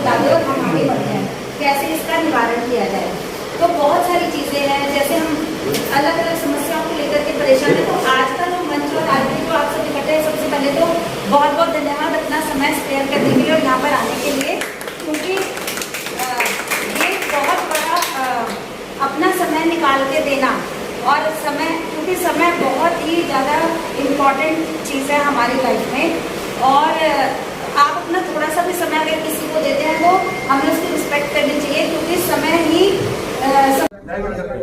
बता दो और हम आगे बढ़ जाएं, कैसे इसका निवारण किया जाए। तो बहुत सारी चीज़ें हैं, जैसे हम अलग अलग समस्याओं को लेकर के परेशान है। तो आज का जो मंच और आज भी जो आप सब इकट्ठे हैं, सबसे पहले तो बहुत बहुत धन्यवाद अपना समय स्पेयर करने के लिए और यहाँ पर आने के लिए, क्योंकि ये बहुत बड़ा अपना समय निकाल के देना और समय, क्योंकि समय बहुत ही ज़्यादा इम्पॉर्टेंट चीज़ है हमारी लाइफ में। और आप अपना थोड़ा सा भी समय अगर किसी को देते हैं तो हमें उसकी रिस्पेक्ट करनी चाहिए, क्योंकि समय ही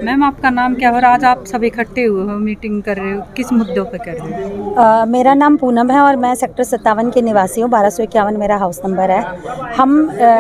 मैम आपका नाम क्या हो और आज आप सब इकट्ठे हुए हो, मीटिंग कर रहे हो, किस मुद्दों पे कर रहे हो? मेरा नाम पूनम है और मैं सेक्टर 57 की निवासी हूँ। 1251 मेरा हाउस नंबर है।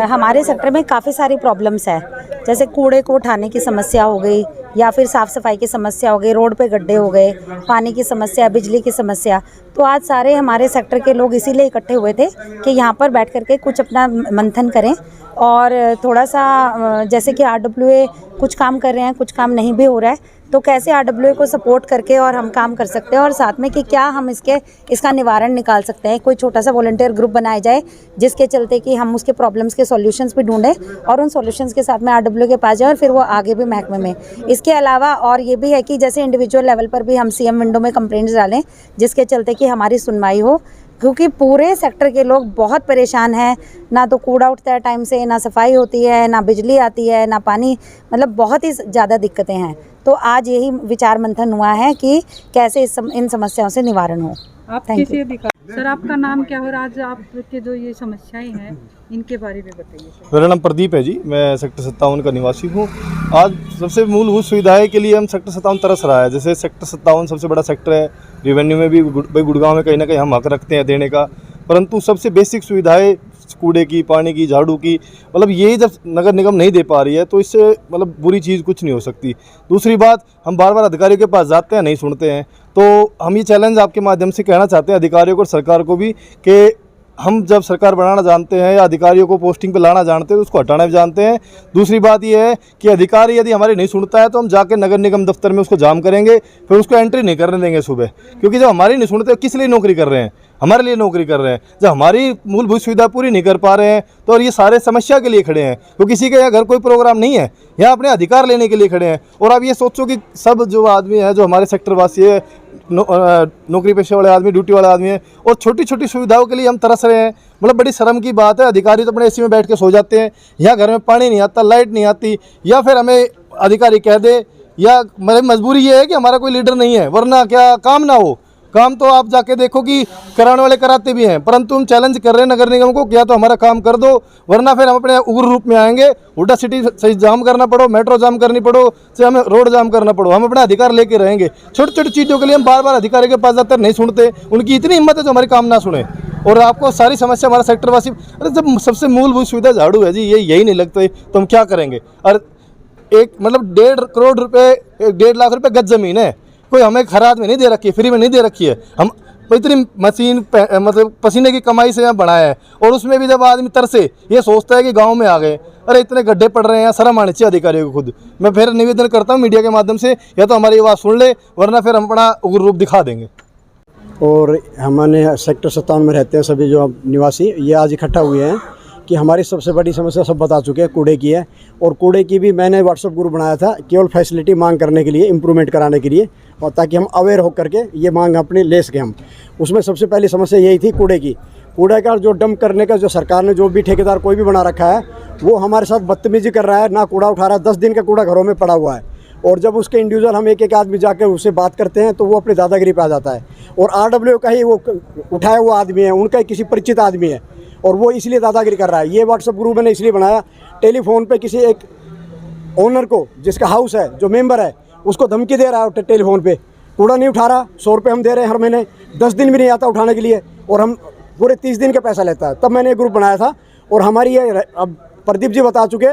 हमारे सेक्टर में काफ़ी सारी प्रॉब्लम्स है, जैसे कूड़े को उठाने की समस्या हो गई या फिर साफ़ सफाई की समस्या हो गई, रोड पे गड्ढे हो गए, पानी की समस्या, बिजली की समस्या। तो आज सारे हमारे सेक्टर के लोग इसीलिए इकट्ठे हुए थे कि यहाँ पर बैठ करके कुछ अपना मंथन करें और थोड़ा सा जैसे कि RWA कुछ काम कर रहे हैं, कुछ काम नहीं भी हो रहा है, तो कैसे RWA को सपोर्ट करके और हम काम कर सकते हैं और साथ में कि क्या हम इसका निवारण निकाल सकते हैं। कोई छोटा सा वॉलंटियर ग्रुप बनाया जाए जिसके चलते कि हम उसके प्रॉब्लम्स के सॉल्यूशंस भी ढूंढें और उन सॉल्यूशंस के साथ में RWA के पास जाए और फिर वो आगे भी महकमे में। इसके अलावा और ये भी है कि जैसे इंडिविजुअल लेवल पर भी हम CM विंडो में कंप्लेंट्स डालें जिसके चलते कि हमारी सुनवाई हो, क्योंकि पूरे सेक्टर के लोग बहुत परेशान हैं। ना तो कूड़ा उठता है टाइम से, ना सफाई होती है, ना बिजली आती है, ना पानी, मतलब बहुत ही ज़्यादा दिक्कतें हैं। तो आज यही विचार मंथन हुआ है कि कैसे इन समस्याओं से निवारण हो। आप किसी अधिकारी, सर आपका नाम क्या हो और आज आपके जो ये समस्याएं हैं इनके बारे में बताइए। मेरा नाम प्रदीप है जी, मैं सेक्टर 57 का निवासी हूँ। आज सबसे मूलभूत सुविधाएं के लिए हम सेक्टर 57 तरस रहा है। जैसे सेक्टर 57 सबसे बड़ा सेक्टर है, रेवेन्यू में भी भाई गुड़गांव में कहीं ना कहीं हम हक रखते हैं देने का, परंतु सबसे बेसिक सुविधाएं कूड़े की, पानी की, झाड़ू की, मतलब यही जब नगर निगम नहीं दे पा रही है तो इससे मतलब बुरी चीज़ कुछ नहीं हो सकती। दूसरी बात, हम बार बार अधिकारियों के पास जाते हैं, नहीं सुनते हैं। तो हम ये चैलेंज आपके माध्यम से कहना चाहते हैं अधिकारियों को और सरकार को भी कि हम जब सरकार बनाना जानते हैं या अधिकारियों को पोस्टिंग पे लाना जानते हैं तो उसको हटाना भी जानते हैं। दूसरी बात यह है कि अधिकारी यदि हमारी नहीं सुनता है तो हम जाके नगर निगम दफ्तर में उसको जाम करेंगे, फिर उसको एंट्री नहीं करने देंगे सुबह, क्योंकि जब हमारी नहीं सुनते किस लिए नौकरी कर रहे हैं, हमारे लिए नौकरी कर रहे हैं। जब हमारी मूलभूत सुविधा पूरी नहीं कर पा रहे हैं तो और ये सारे समस्या के लिए खड़े हैं, तो किसी के यहाँ घर कोई प्रोग्राम नहीं है, यहाँ अपने अधिकार लेने के लिए खड़े हैं। और आप ये सोचो कि सब जो आदमी है, जो हमारे सेक्टर वासी है, नौकरी पेशे वाले आदमी, ड्यूटी वाले आदमी है, और छोटी छोटी सुविधाओं के लिए हम तरस रहे हैं। मतलब बड़ी शर्म की बात है, अधिकारी तो अपने AC में बैठ के सो जाते हैं, यहाँ घर में पानी नहीं आता, लाइट नहीं आती, या फिर हमें अधिकारी कह दे, या मजबूरी ये है कि हमारा कोई लीडर नहीं है, वरना क्या काम ना हो। काम तो आप जाके देखो कि कराने वाले कराते भी हैं, परंतु हम चैलेंज कर रहे हैं नगर निगम को, क्या तो हमारा काम कर दो, वरना फिर हम अपने उग्र रूप में आएंगे। उल्टा सिटी सही जाम करना पड़ो, मेट्रो जाम करनी पड़ो, से हमें रोड जाम करना पड़ो, हम अपना अधिकार लेके रहेंगे। छोटी छोटी चीज़ों के लिए हम बार बार अधिकारी के पास जाते हैं, नहीं सुनते। उनकी इतनी हिम्मत है जो हमारी काम ना सुने, और आपको सारी समस्या हमारा सेक्टर वासी, अरे जब सबसे मूलभूत सुविधा झाड़ू है जी, यही नहीं लगता तो हम क्या करेंगे। और एक मतलब 1.5 करोड़ रुपये, 1.5 लाख रुपये गज जमीन है, कोई हमें खराद में नहीं दे रखी है, फ्री में नहीं दे रखी है। हम इतनी मशीन मतलब पसीने की कमाई से यहाँ बनाया है, और उसमें भी जब आदमी तरसे ये सोचता है कि गांव में आ गए, अरे इतने गड्ढे पड़ रहे हैं, शर्म आनी चाहिए अधिकारियों को खुद। मैं फिर निवेदन करता हूँ मीडिया के माध्यम से, या तो हमारी आवाज़ सुन ले, वरना फिर हम अपना उग्र रूप दिखा देंगे। और हमारे सेक्टर 57 में रहते हैं सभी जो निवासी, ये आज इकट्ठा हुए हैं कि हमारी सबसे बड़ी समस्या सब बता चुके हैं, कूड़े की है। और कूड़े की भी मैंने व्हाट्सएप ग्रुप बनाया था केवल फैसिलिटी मांग करने के लिए, इम्प्रूवमेंट कराने के लिए, और ताकि हम अवेयर होकर के ये मांग अपनी ले सकें हम। उसमें सबसे पहली समस्या यही थी कूड़े की। कूड़े का जो डंप करने का जो सरकार ने जो भी ठेकेदार कोई भी बना रखा है, वो हमारे साथ बदतमीजी कर रहा है, ना कूड़ा उठा रहा है। 10 दिन का कूड़ा घरों में पड़ा हुआ है, और जब उसके इंडिविजुअल हम एक एक आदमी जाकर उससे बात करते हैं तो वो अपनी दादागिरी पे आ जाता है। और RWA का ही वो उठाया हुआ आदमी है, उनका किसी परिचित आदमी है, और वो इसलिए दादागिरी कर रहा है। ये व्हाट्सएप ग्रुप मैंने इसलिए बनाया, टेलीफोन पे किसी एक ओनर को, जिसका हाउस है, जो मेंबर है, उसको धमकी दे रहा है टेलीफोन पे, कूड़ा नहीं उठा रहा, 100 रुपये हम दे रहे हैं हर महीने, 10 दिन भी नहीं आता उठाने के लिए, और हम पूरे 30 दिन का पैसा लेता है। तब मैंने एक ग्रुप बनाया था, और हमारी ये अब प्रदीप जी बता चुके,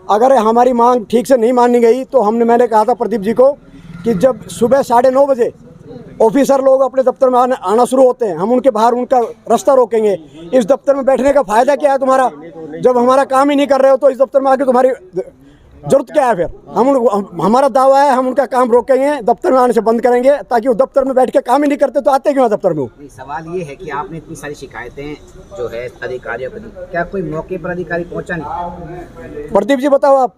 अगर हमारी मांग ठीक से नहीं मानी गई तो मैंने कहा था प्रदीप जी को कि जब सुबह 9:30 बजे ऑफिसर लोग अपने दफ्तर में आना शुरू होते हैं, हम उनके बाहर उनका रास्ता रोकेंगे। इस दफ्तर में बैठने का फ़ायदा क्या है तुम्हारा? जब हमारा काम ही नहीं कर रहे हो तो इस दफ्तर में आके तुम्हारी जरूरत क्या है फिर? हमारा दावा है, हम उनका काम रोकेंगे, दफ्तर में आने से बंद करेंगे, ताकि वो दफ्तर में बैठ के काम ही नहीं करते तो आते क्यों दफ्तर में? सवाल ये है कि आपने इतनी सारी शिकायतें जो है अधिकारियों को दी, क्या कोई मौके पर अधिकारी पहुंचा नहीं? प्रदीप जी बताओ आप,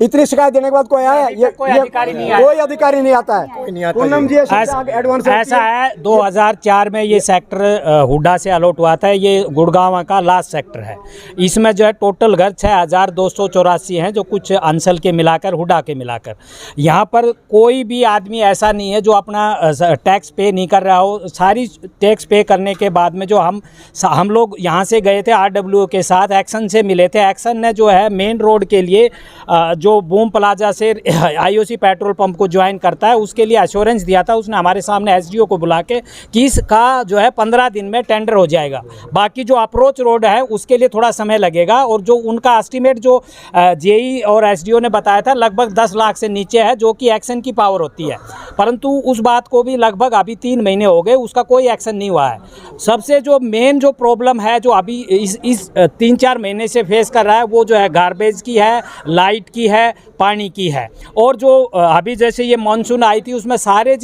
इतनी शिकायत देने के बाद कोई आया? कोई अधिकारी नहीं आता है। पूनम जी एडवांस ऐसा है 2004 में ये सेक्टर हुडा से अलॉट हुआ था। ये गुड़गांव का लास्ट सेक्टर है। इसमें जो है टोटल घर 6284 हैं, जो कुछ अंसल के मिलाकर, हुडा के मिलाकर। यहाँ पर कोई भी आदमी ऐसा नहीं है जो अपना टैक्स पे नहीं कर रहा हो। सारी टैक्स पे करने के बाद में जो हम लोग यहाँ से गए थे RWO के साथ, एक्शन से मिले थे। एक्शन ने जो है मेन रोड के लिए जो बूम प्लाजा से IOC पेट्रोल पंप को ज्वाइन करता है, उसके लिए एश्योरेंस दिया था उसने हमारे सामने SDO को बुला के कि इसका जो है 15 दिन में टेंडर हो जाएगा। बाकी जो अप्रोच रोड है उसके लिए थोड़ा समय लगेगा, और जो उनका एस्टीमेट जो JE और SDO ने बताया था लगभग 10 लाख से नीचे है, जो कि एक्शन की पावर होती है। परंतु उस बात को भी लगभग अभी 3 महीने हो गए, उसका कोई एक्शन नहीं हुआ है। सबसे जो मेन जो प्रॉब्लम है जो अभी इस 3-4 महीने से फेस कर रहा है, वो जो है गार्बेज की है, लाइट की है, पानी की है। और जो अभी जैसे ये मानसून आई थी, उसमें सारे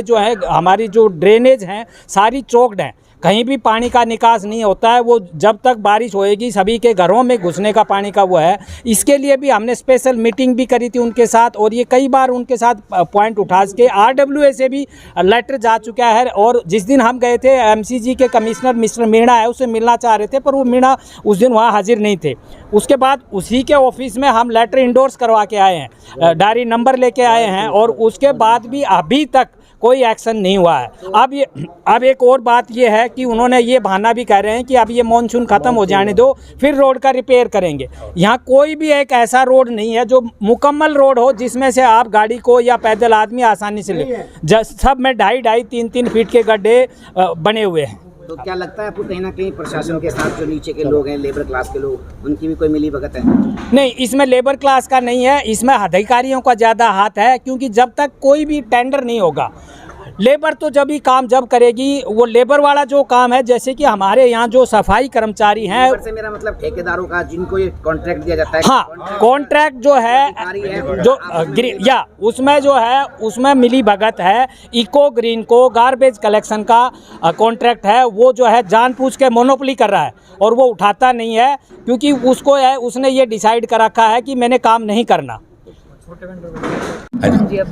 जो है हमारी जो ड्रेनेज हैं सारी चोक्ड हैं, कहीं भी पानी का निकास नहीं होता है। वो जब तक बारिश होएगी सभी के घरों में घुसने का पानी का वो है। इसके लिए भी हमने स्पेशल मीटिंग भी करी थी उनके साथ, और ये कई बार उनके साथ पॉइंट उठा के RWA से भी लेटर जा चुका है। और जिस दिन हम गए थे, MCG के कमिश्नर मिस्टर मीणा है, उससे मिलना चाह रहे थे, पर वो मीणा उस दिन वहाँ हाजिर नहीं थे। उसके बाद उसी के ऑफिस में हम लेटर इंडोर्स करवा के आए हैं, डायरी नंबर लेके आए हैं, और उसके बाद भी अभी तक कोई एक्शन नहीं हुआ है। अब एक और बात ये है कि उन्होंने ये बहाना भी कह रहे हैं कि अब ये मानसून ख़त्म हो जाने दो, फिर रोड का रिपेयर करेंगे। यहाँ कोई भी एक ऐसा रोड नहीं है जो मुकम्मल रोड हो जिसमें से आप गाड़ी को या पैदल आदमी आसानी से ले। सब में 2.5, 3-3 फीट के गड्ढे बने हुए हैं। तो क्या लगता है आपको कहीं ना कहीं प्रशासन के साथ जो नीचे के लोग हैं, लेबर क्लास के लोग, उनकी भी कोई मिली भगत है? नहीं, इसमें लेबर क्लास का नहीं है, इसमें अधिकारियों का ज़्यादा हाथ है। क्योंकि जब तक कोई भी टेंडर नहीं होगा, लेबर तो जब ही काम जब करेगी, वो लेबर वाला जो काम है, जैसे कि हमारे यहाँ जो सफाई कर्मचारी हैं, लेबर से मेरा मतलब ठेकेदारों का, जिनको ये कॉन्ट्रैक्ट दिया जाता है। हाँ, कॉन्ट्रैक्ट जो है जो या उसमें जो है उसमें मिली भगत है। इको ग्रीन को गार्बेज कलेक्शन का कॉन्ट्रैक्ट है, वो जो है जानबूझ के मोनोपोली कर रहा है, और वो उठाता नहीं है, क्योंकि उसको है उसने ये डिसाइड कर रखा है कि मैंने काम नहीं करना।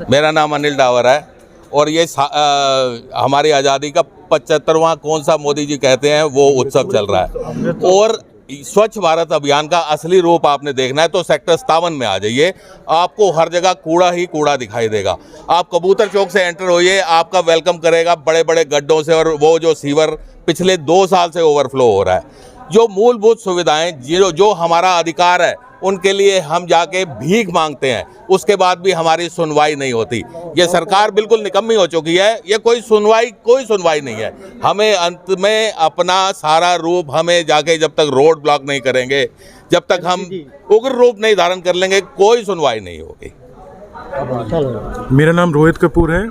मेरा नाम अनिल डावर है, और ये हमारी आज़ादी का 75वां कौन सा मोदी जी कहते हैं वो उत्सव चल रहा है। और स्वच्छ भारत अभियान का असली रूप आपने देखना है तो सेक्टर 57 में आ जाइए, आपको हर जगह कूड़ा ही कूड़ा दिखाई देगा। आप कबूतर चौक से एंटर होइए, आपका वेलकम करेगा बड़े बड़े गड्ढों से, और वो जो सीवर पिछले 2 साल से ओवरफ्लो हो रहा है। जो मूलभूत सुविधाएं जो हमारा अधिकार है, उनके लिए हम जाके भीख मांगते हैं, उसके बाद भी हमारी सुनवाई नहीं होती। ये सरकार बिल्कुल निकम्मी हो चुकी है, ये कोई सुनवाई नहीं है। हमें अंत में अपना सारा रूप, हमें जाके जब तक रोड ब्लॉक नहीं करेंगे, जब तक हम उग्र रूप नहीं धारण कर लेंगे, कोई सुनवाई नहीं होगी। मेरा नाम रोहित कपूर है।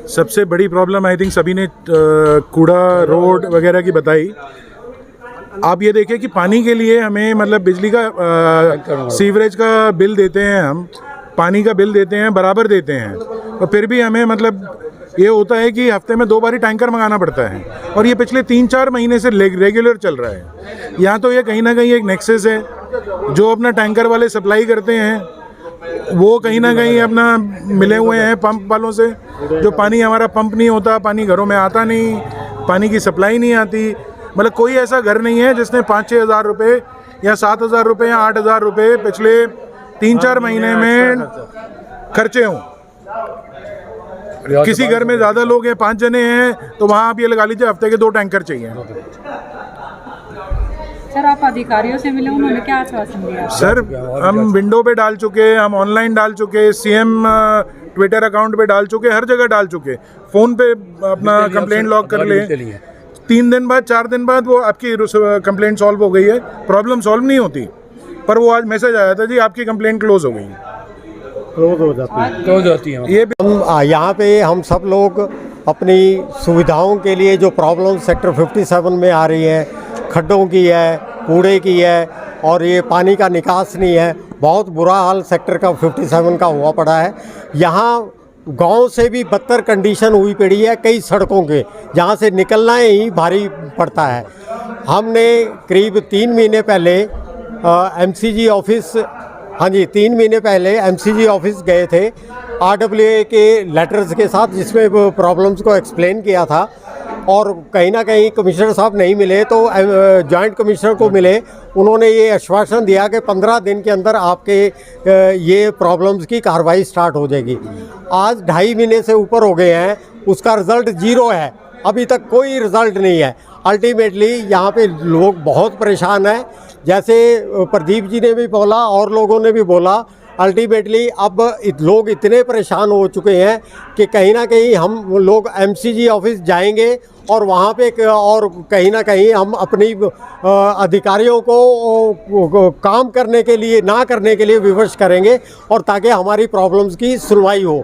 सबसे बड़ी प्रॉब्लम आई थिंक सभी ने कूड़ा रोड वगैरह की बताई। आप ये देखिए कि पानी के लिए हमें मतलब बिजली का सीवरेज का बिल देते हैं, हम पानी का बिल देते हैं, बराबर देते हैं, और फिर भी हमें मतलब ये होता है कि हफ्ते में 2 बारी टैंकर मंगाना पड़ता है, और ये पिछले 3-4 महीने से रेगुलर चल रहा है। यहाँ तो ये कहीं ना कहीं एक नेक्सस है, जो अपना टैंकर वाले सप्लाई करते हैं वो कहीं ना कहीं अपना मिले हुए हैं पंप वालों से। जो पानी हमारा पंप नहीं होता, पानी घरों में आता नहीं, पानी की सप्लाई नहीं आती। मतलब कोई ऐसा घर नहीं है जिसने 5-6 हज़ार रुपये या 7 हज़ार रुपये या 8 हज़ार रुपये पिछले 3-4 महीने में खर्चे हों। किसी घर में ज़्यादा लोग हैं, 5 जने हैं, तो वहाँ आप ये लगा लीजिए हफ्ते के 2 टैंकर चाहिए। सर, आप अधिकारियों से मिले, उन्होंने क्या आश्वासन दिया? सर, हम विंडो पे डाल चुके, हम ऑनलाइन डाल चुके, CM ट्विटर अकाउंट पे डाल चुके, हर जगह डाल चुके। फ़ोन पे अपना कंप्लेंट लॉग कर ले, 3 दिन बाद 4 दिन बाद वो आपकी कंप्लेंट सॉल्व हो गई है। प्रॉब्लम सॉल्व नहीं होती, पर वो आज मैसेज आया था जी आपकी कंप्लेंट क्लोज हो गई, क्लोज हो जाती है। ये हम यहाँ पे हम सब लोग अपनी सुविधाओं के लिए जो प्रॉब्लम सेक्टर 57 में आ रही है, खड्डों की है, कूड़े की है, और ये पानी का निकास नहीं है। बहुत बुरा हाल सेक्टर का 57 का हुआ पड़ा है। यहाँ गांव से भी बदतर कंडीशन हुई पड़ी है कई सड़कों के, जहाँ से निकलना ही भारी पड़ता है। हमने करीब 3 महीने पहले एमसीजी ऑफिस, हाँ जी 3 महीने पहले एमसीजी ऑफिस गए थे आरडब्ल्यूए के लेटर्स के साथ, जिसमें प्रॉब्लम्स को एक्सप्लेन किया था। और कहीं ना कहीं कमिश्नर साहब नहीं मिले तो जॉइंट कमिश्नर को मिले। उन्होंने ये आश्वासन दिया कि 15 दिन के अंदर आपके ये प्रॉब्लम्स की कार्रवाई स्टार्ट हो जाएगी। आज 2.5 महीने से ऊपर हो गए हैं, उसका रिज़ल्ट 0 है, अभी तक कोई रिज़ल्ट नहीं है। अल्टीमेटली यहाँ पे लोग बहुत परेशान हैं, जैसे प्रदीप जी ने भी बोला और लोगों ने भी बोला। अल्टीमेटली अब लोग इतने परेशान हो चुके हैं कि कहीं ना कहीं हम लोग एमसीजी ऑफिस जाएंगे और वहाँ पे और कहीं ना कहीं हम अपनी अधिकारियों को काम करने के लिए ना करने के लिए विवश करेंगे, और ताकि हमारी प्रॉब्लम्स की सुनवाई हो।